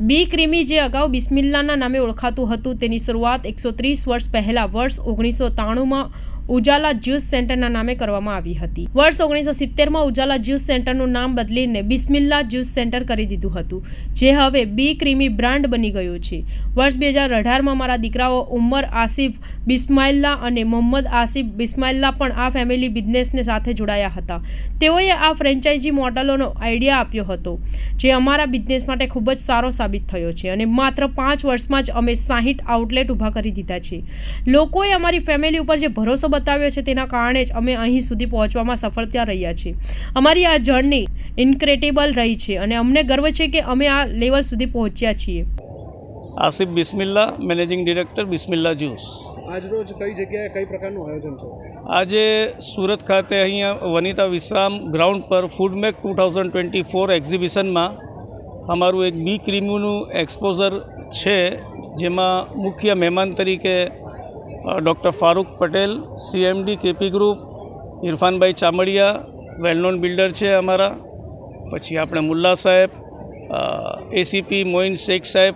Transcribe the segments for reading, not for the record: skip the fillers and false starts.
બી creamy જે અગાઉ બિસ્મિલ્લાના નામે ઓળખાતું હતું તેની શરૂઆત 130 વર્ષ પહેલાં વર્ષ 1993માં ઉજાલા જ્યુસ સેન્ટરના નામે કરવામાં આવી હતી. વર્ષ 1970માં ઉજાલા જ્યુસ સેન્ટરનું નામ બદલીને બિસ્મિલ્લા જ્યુસ સેન્ટર કરી દીધું હતું, જે હવે બી ક્રીમી બ્રાન્ડ બની ગયું છે. વર્ષ 2018માં મારા દીકરાઓ ઉમર આસિફ બિસ્માઇલ્લા અને મોહમ્મદ આસિફ બિસ્માઇલ્લા પણ આ ફેમિલી બિઝનેસને સાથે જોડાયા હતા. તેઓએ આ ફ્રેન્ચાઇઝી મોડેલોનો આઈડિયા આપ્યો હતો, જે અમારા બિઝનેસ માટે ખૂબ જ સારો સાબિત થયો છે અને માત્ર 5 વર્ષમાં જ અમે 60 આઉટલેટ ઊભા કરી દીધા છે. લોકોએ અમારી ફેમિલી ઉપર જે ભરોસો બતાવ્યો છે તેના કારણે જ અમે અહીં સુધી પહોંચવામાં સફળતા રહ્યા છે. અમારી આ જર્ની ઇન્ક્રેડિબલ રહી છે અને અમને ગર્વ છે કે અમે આ લેવલ સુધી પહોંચ્યા છીએ. Asif Bismillah, managing director Bismillah juice. આજરોજ કઈ જગ્યાએ કઈ પ્રકારનું આયોજન છે? આજે સુરત ખાતે અહીંયા વનિતા વિશ્રામ ગ્રાઉન્ડ પર ફૂડમેક 2024 એક્ઝિબિશનમાં અમારું એક બી ક્રીમીનું એક્સપોઝર છે, જેમાં મુખ્ય મહેમાન તરીકે doctor Farooq Patel, CMD KP group, ઇરફાનભાઈ ચામડિયા વેલ નોન બિલ્ડર છે અમારા, પછી આપણે મુલ્લા સાહેબ, ACP મોઇન શેખ સાહેબ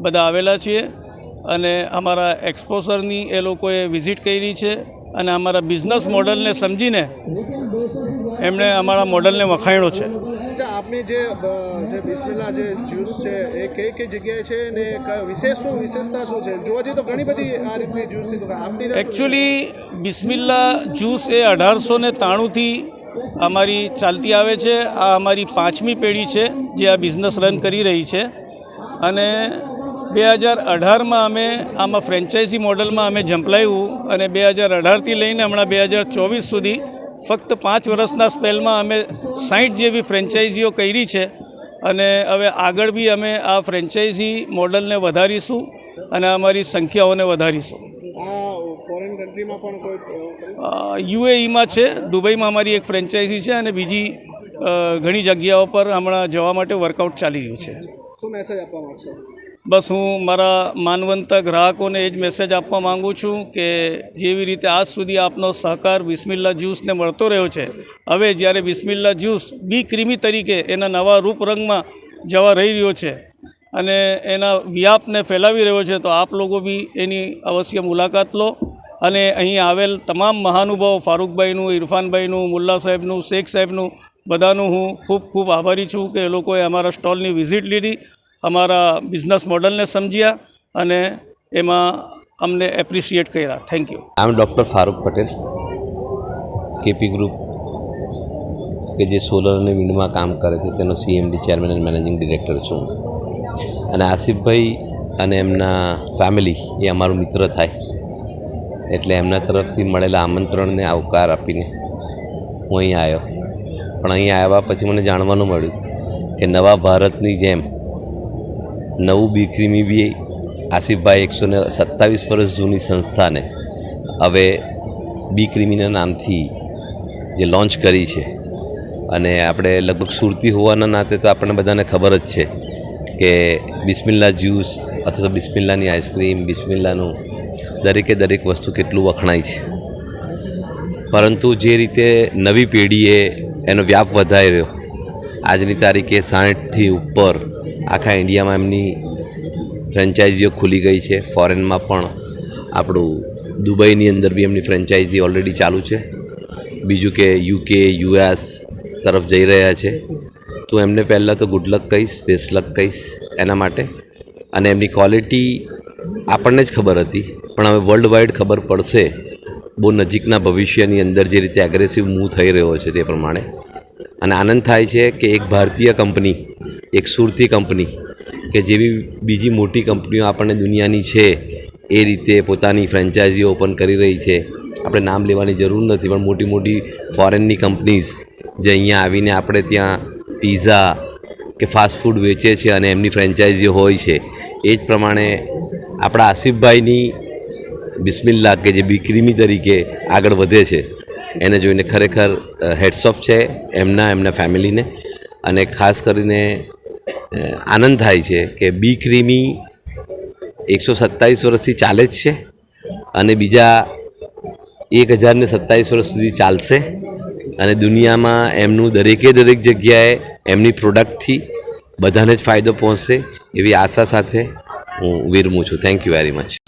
બધા આવેલા છીએ અને અમારા એક્સપોઝરની એ લોકોએ વિઝિટ કરી છે અને અમારા બિઝનેસ મોડલને સમજીને એમણે અમારા મોડલને વખાણ્યો છે. આપની જે બિસ્મિલ્લા જે જ્યુસ છે એ કઈ જગ્યાએ છે ને વિશેષતા શું છે? જોવા જઈએ તો ઘણી બધી આ રીતની જ્યુસની દુકાન આપની. એકચ્યુઅલી બિસ્મિલ્લા જ્યુસ એ 1893થી અમારી ચાલતી આવે છે. આ અમારી 5મી પેઢી છે જે આ બિઝનેસ રન કરી રહી છે અને 2018માં અમે આમાં ફ્રેન્ચાઇઝી મોડલમાં અમે ઝંપલાવ્યું અને 2018થી લઈને હમણાં 2024 સુધી ફક્ત 5 વર્ષના સ્પેલમાં અમે 60 જેવી ફ્રેન્ચાઇઝીઓ કરી છે અને હવે આગળ બી અમે આ ફ્રેન્ચાઇઝી મોડલને વધારીશું અને અમારી સંખ્યાઓને વધારીશું. ફોરેન કન્ટ્રીમાં પણ કોઈ UAEમાં છે, દુબઈમાં અમારી એક ફ્રેન્ચાઇઝી છે અને બીજી ઘણી જગ્યાઓ પર હમણાં જવા માટે વર્કઆઉટ ચાલી રહ્યું છે. શું મેસેજ આપવા માગશો? બસ હું મારા માનવંત ગ્રાહકોને એ જ મેસેજ આપવા માગું છું કે જેવી રીતે આજ સુધી આપનો સહકાર બિસ્મિલ્લા જ્યુસને મળતો રહ્યો છે, હવે જ્યારે બિસ્મિલ્લા જ્યુસ બી ક્રીમી તરીકે એના નવા રૂપરંગમાં જવા રહી રહ્યો છે અને એના વ્યાપને ફેલાવી રહ્યો છે, તો આપ લોકો બી એની અવશ્ય મુલાકાત લો અને અહીં આવેલ તમામ મહાનુભાવો ફારૂકભાઈનું, ઇરફાનભાઈનું, મુલ્લા સાહેબનું, શેખ સાહેબનું બધાનું હું ખૂબ ખૂબ આભારી છું કે એ લોકોએ અમારા સ્ટોલની વિઝિટ લીધી, અમારા બિઝનેસ મોડલને સમજ્યા અને એમાં અમને એપ્રિશિએટ કર્યા. Thank you. I am doctor Farooq Patel, KP group કે જે સોલર અને વિન્ડમાં કામ કરે છે તેનો CMD chairman and managing director છું. અને આસિફભાઈ અને એમના ફેમિલી એ અમારું મિત્ર થાય એટલે એમના તરફથી મળેલા આમંત્રણને આવકાર આપીને હું અહીં આવ્યો. પણ અહીં આવ્યા પછી મને જાણવાનું મળ્યું કે નવા ભારતની જેમ નવું બી ક્રીમી બી આસિફભાઈ 127 વર્ષ જૂની સંસ્થાને હવે બી ક્રીમીના નામથી જે લોન્ચ કરી છે અને આપણે લગભગ સુરતી હોવાના નાતે તો આપણને બધાને ખબર જ છે કે બિસ્મિલ્લા જ્યુસ અથવા તો બિસ્મિલ્લાની આઈસ્ક્રીમ, બિસ્મિલ્લાનું દરેક વસ્તુ કેટલું વખણાય છે. પરંતુ જે રીતે નવી પેઢીએ એનો વ્યાપ વધારી રહ્યો, આજની તારીખે 60થી ઉપર આખા ઇન્ડિયામાં એમની ફ્રેન્ચાઇઝીઓ ખુલી ગઈ છે. ફોરેનમાં પણ આપણું દુબઈની અંદર બી એમની ફ્રેન્ચાઇઝી ઓલરેડી ચાલુ છે. બીજું કે UK, US તરફ જઈ રહ્યા છે. તો એમને પહેલાં તો ગુડ લક કહીશ, બેસ્ટ લક કહીશ એના માટે. અને એમની ક્વોલિટી આપણને જ ખબર હતી, પણ હવે વર્લ્ડ વાઇડ ખબર પડશે બહુ નજીકના ભવિષ્યની અંદર જે રીતે એગ્રેસિવ મૂવ થઈ રહ્યો છે તે પ્રમાણે. અને આનંદ થાય છે કે એક ભારતીય કંપની, એક સુરતી કંપની કે જેવી બીજી મોટી કંપનીઓ આપણને દુનિયાની છે એ રીતે પોતાની ફ્રેન્ચાઇઝીઓ ઓપન કરી રહી છે. આપણે નામ લેવાની જરૂર નથી, પણ મોટી મોટી ફોરેનની કંપનીઝ જે અહીંયા આવીને આપણે ત્યાં પીઝા કે ફાસ્ટ ફૂડ વેચે છે અને એમની ફ્રેન્ચાઇઝીઓ હોય છે. એ જ પ્રમાણે આપણા આસિફભાઈની બિસ્મિલ્લા કે જે બી ક્રીમી તરીકે આગળ વધે છે એને જોઈને ખરેખર હેડ્સ ઓફ છે એમના ફેમિલીને. અને ખાસ કરીને આનંદ થાય છે કે બી ક્રીમી 127 વર્ષથી ચાલે જ છે અને બીજા 1027 વર્ષ સુધી ચાલશે. અને દુનિયામાં એમનું દરેક જગ્યાએ એમની પ્રોડક્ટથી બધાને જ ફાયદો પહોંચશે. એવી આશા સાથે હું વિરમું છું. Thank you very much.